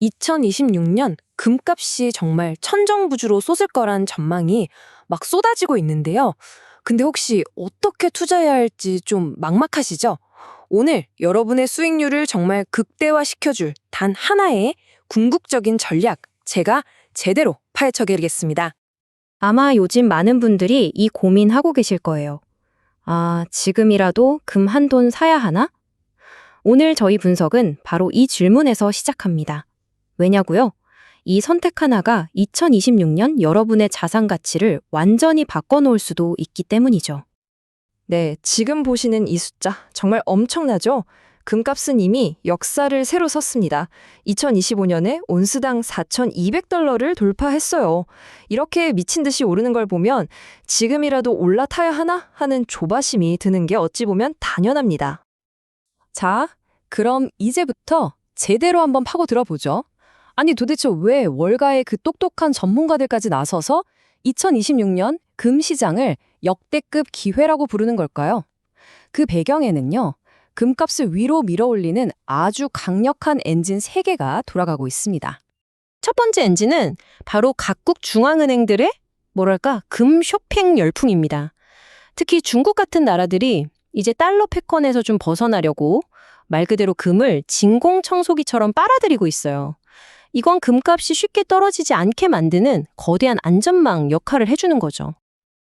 2026년 금값이 정말 천정부지로 솟을 거란 전망이 막 쏟아지고 있는데요. 근데 혹시 어떻게 투자해야 할지 좀 막막하시죠? 오늘 여러분의 수익률을 정말 극대화시켜줄 단 하나의 궁극적인 전략, 제가 제대로 파헤쳐드리겠습니다. 아마 요즘 많은 분들이 이 고민하고 계실 거예요. 아, 지금이라도 금 한 돈 사야 하나? 오늘 저희 분석은 바로 이 질문에서 시작합니다. 왜냐고요? 이 선택 하나가 2026년 여러분의 자산 가치를 완전히 바꿔놓을 수도 있기 때문이죠. 네, 지금 보시는 이 숫자 정말 엄청나죠? 금값은 이미 역사를 새로 썼습니다. 2025년에 온스당 4,200달러를 돌파했어요. 이렇게 미친 듯이 오르는 걸 보면 지금이라도 올라타야 하나 하는 조바심이 드는 게 어찌 보면 당연합니다. 자, 그럼 이제부터 제대로 한번 파고 들어보죠. 아니 도대체 왜 월가의 그 똑똑한 전문가들까지 나서서 2026년 금 시장을 역대급 기회라고 부르는 걸까요? 그 배경에는요, 금값을 위로 밀어올리는 아주 강력한 엔진 3개가 돌아가고 있습니다. 첫 번째 엔진은 바로 각국 중앙은행들의 뭐랄까 금 쇼핑 열풍입니다. 특히 중국 같은 나라들이 이제 달러 패권에서 좀 벗어나려고 말 그대로 금을 진공청소기처럼 빨아들이고 있어요. 이건 금값이 쉽게 떨어지지 않게 만드는 거대한 안전망 역할을 해주는 거죠.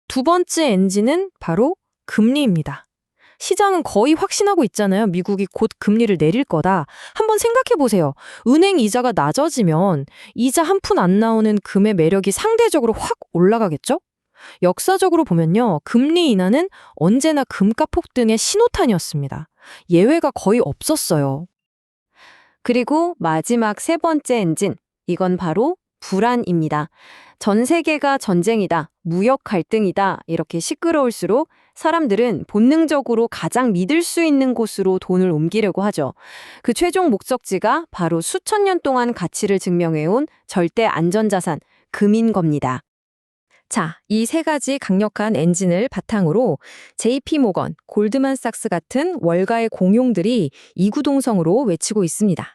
두 번째 엔진은 바로 금리입니다. 시장은 거의 확신하고 있잖아요. 미국이 곧 금리를 내릴 거다. 한번 생각해 보세요. 은행 이자가 낮아지면 이자 한 푼 안 나오는 금의 매력이 상대적으로 확 올라가겠죠? 역사적으로 보면요, 금리 인하는 언제나 금값 폭등의 신호탄이었습니다. 예외가 거의 없었어요. 그리고 마지막 세 번째 엔진, 이건 바로 불안입니다. 전 세계가 전쟁이다, 무역 갈등이다 이렇게 시끄러울수록 사람들은 본능적으로 가장 믿을 수 있는 곳으로 돈을 옮기려고 하죠. 그 최종 목적지가 바로 수천 년 동안 가치를 증명해온 절대 안전자산, 금인 겁니다. 자, 이 세 가지 강력한 엔진을 바탕으로 JP모건, 골드만삭스 같은 월가의 공룡들이 이구동성으로 외치고 있습니다.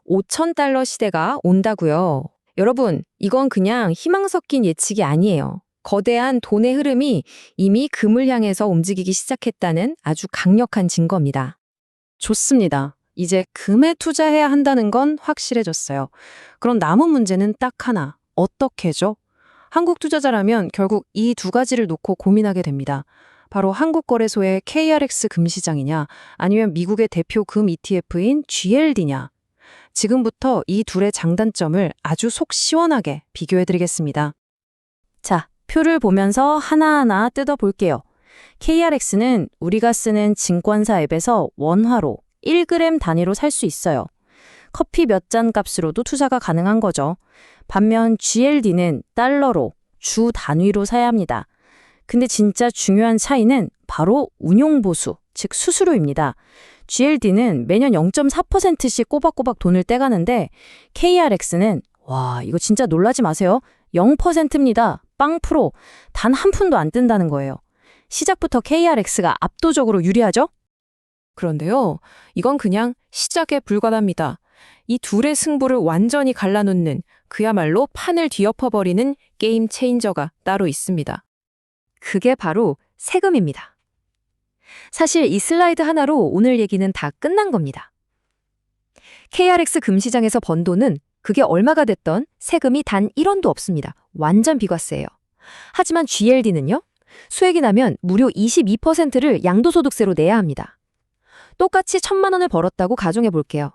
5,000달러 시대가 온다고요. 여러분, 이건 그냥 희망 섞인 예측이 아니에요. 거대한 돈의 흐름이 이미 금을 향해서 움직이기 시작했다는 아주 강력한 증거입니다. 좋습니다. 이제 금에 투자해야 한다는 건 확실해졌어요. 그럼 남은 문제는 딱 하나. 어떻게죠? 한국 투자자라면 결국 이 두 가지를 놓고 고민하게 됩니다. 바로 한국거래소의 KRX 금시장이냐, 아니면 미국의 대표 금 ETF인 GLD냐. 지금부터 이 둘의 장단점을 아주 속 시원하게 비교해드리겠습니다. 자, 표를 보면서 하나하나 뜯어볼게요. KRX는 우리가 쓰는 증권사 앱에서 원화로 1g 단위로 살 수 있어요. 커피 몇 잔 값으로도 투자가 가능한 거죠. 반면 GLD는 달러로 주 단위로 사야 합니다. 근데 진짜 중요한 차이는 바로 운용보수, 즉 수수료입니다. GLD는 매년 0.4%씩 꼬박꼬박 돈을 떼가는데 KRX는 와, 이거 진짜 놀라지 마세요. 0%입니다. 빵 프로. 단 한 푼도 안 뜬다는 거예요. 시작부터 KRX가 압도적으로 유리하죠? 그런데요, 이건 그냥 시작에 불과합니다. 이 둘의 승부를 완전히 갈라놓는 그야말로 판을 뒤엎어버리는 게임 체인저가 따로 있습니다. 그게 바로 세금입니다. 사실 이 슬라이드 하나로 오늘 얘기는 다 끝난 겁니다. KRX 금시장에서 번 돈은 그게 얼마가 됐던 세금이 단 1원도 없습니다. 완전 비과세예요. 하지만 GLD는요? 수익이 나면 무려 22%를 양도소득세로 내야 합니다. 똑같이 1,000만 원을 벌었다고 가정해 볼게요.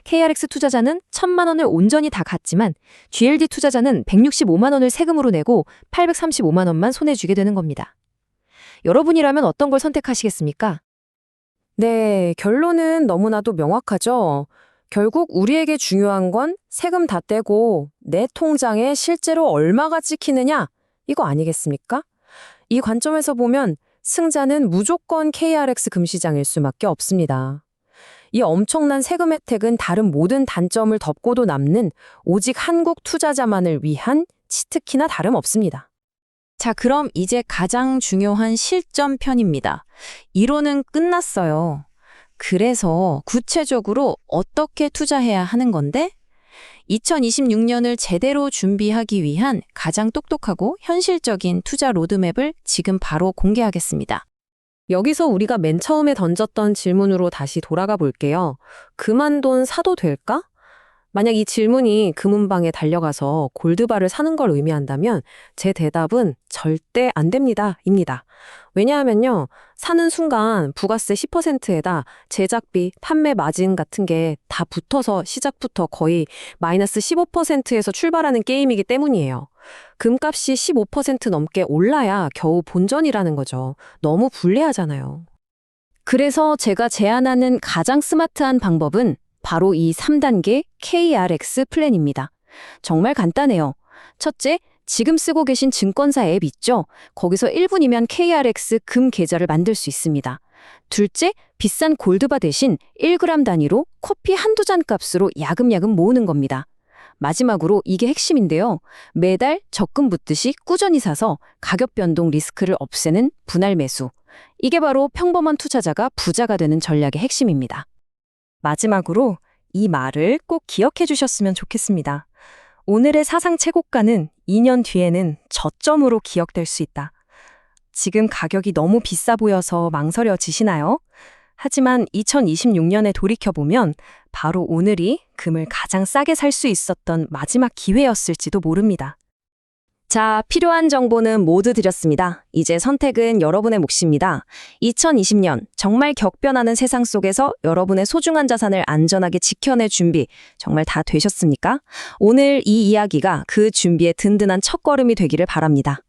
KRX 투자자는 1,000만 원을 온전히 다 갚지만 GLD 투자자는 165만 원을 세금으로 내고 835만 원만 손에 쥐게 되는 겁니다. 여러분이라면 어떤 걸 선택하시겠습니까? 네, 결론은 너무나도 명확하죠. 결국 우리에게 중요한 건 세금 다 떼고 내 통장에 실제로 얼마가 찍히느냐, 이거 아니겠습니까? 이 관점에서 보면 승자는 무조건 KRX 금시장일 수밖에 없습니다. 이 엄청난 세금 혜택은 다른 모든 단점을 덮고도 남는 오직 한국 투자자만을 위한 치트키나 다름없습니다. 자, 그럼 이제 가장 중요한 실전 편입니다. 이론은 끝났어요. 그래서 구체적으로 어떻게 투자해야 하는 건데? 2026년을 제대로 준비하기 위한 가장 똑똑하고 현실적인 투자 로드맵을 지금 바로 공개하겠습니다. 여기서 우리가 맨 처음에 던졌던 질문으로 다시 돌아가 볼게요. 금한돈 사도 될까? 만약 이 질문이 금은방에 달려가서 골드바를 사는 걸 의미한다면 제 대답은 절대 안 됩니다. 입니다. 왜냐하면요. 사는 순간 부가세 10%에다 제작비, 판매 마진 같은 게 다 붙어서 시작부터 거의 마이너스 15%에서 출발하는 게임이기 때문이에요. 금값이 15% 넘게 올라야 겨우 본전이라는 거죠. 너무 불리하잖아요. 그래서 제가 제안하는 가장 스마트한 방법은 바로 이 3단계 KRX 플랜입니다. 정말 간단해요. 첫째, 지금 쓰고 계신 증권사 앱 있죠? 거기서 1분이면 KRX 금 계좌를 만들 수 있습니다. 둘째, 비싼 골드바 대신 1g 단위로 커피 한두 잔 값으로 야금야금 모으는 겁니다. 마지막으로 이게 핵심인데요. 매달 적금 붓듯이 꾸준히 사서 가격 변동 리스크를 없애는 분할 매수. 이게 바로 평범한 투자자가 부자가 되는 전략의 핵심입니다. 마지막으로 이 말을 꼭 기억해 주셨으면 좋겠습니다. 오늘의 사상 최고가는 2년 뒤에는 저점으로 기억될 수 있다. 지금 가격이 너무 비싸 보여서 망설여지시나요? 하지만 2026년에 돌이켜보면 바로 오늘이 금을 가장 싸게 살 수 있었던 마지막 기회였을지도 모릅니다. 자, 필요한 정보는 모두 드렸습니다. 이제 선택은 여러분의 몫입니다. 2020년 정말 격변하는 세상 속에서 여러분의 소중한 자산을 안전하게 지켜낼 준비 정말 다 되셨습니까? 오늘 이 이야기가 그 준비의 든든한 첫걸음이 되기를 바랍니다.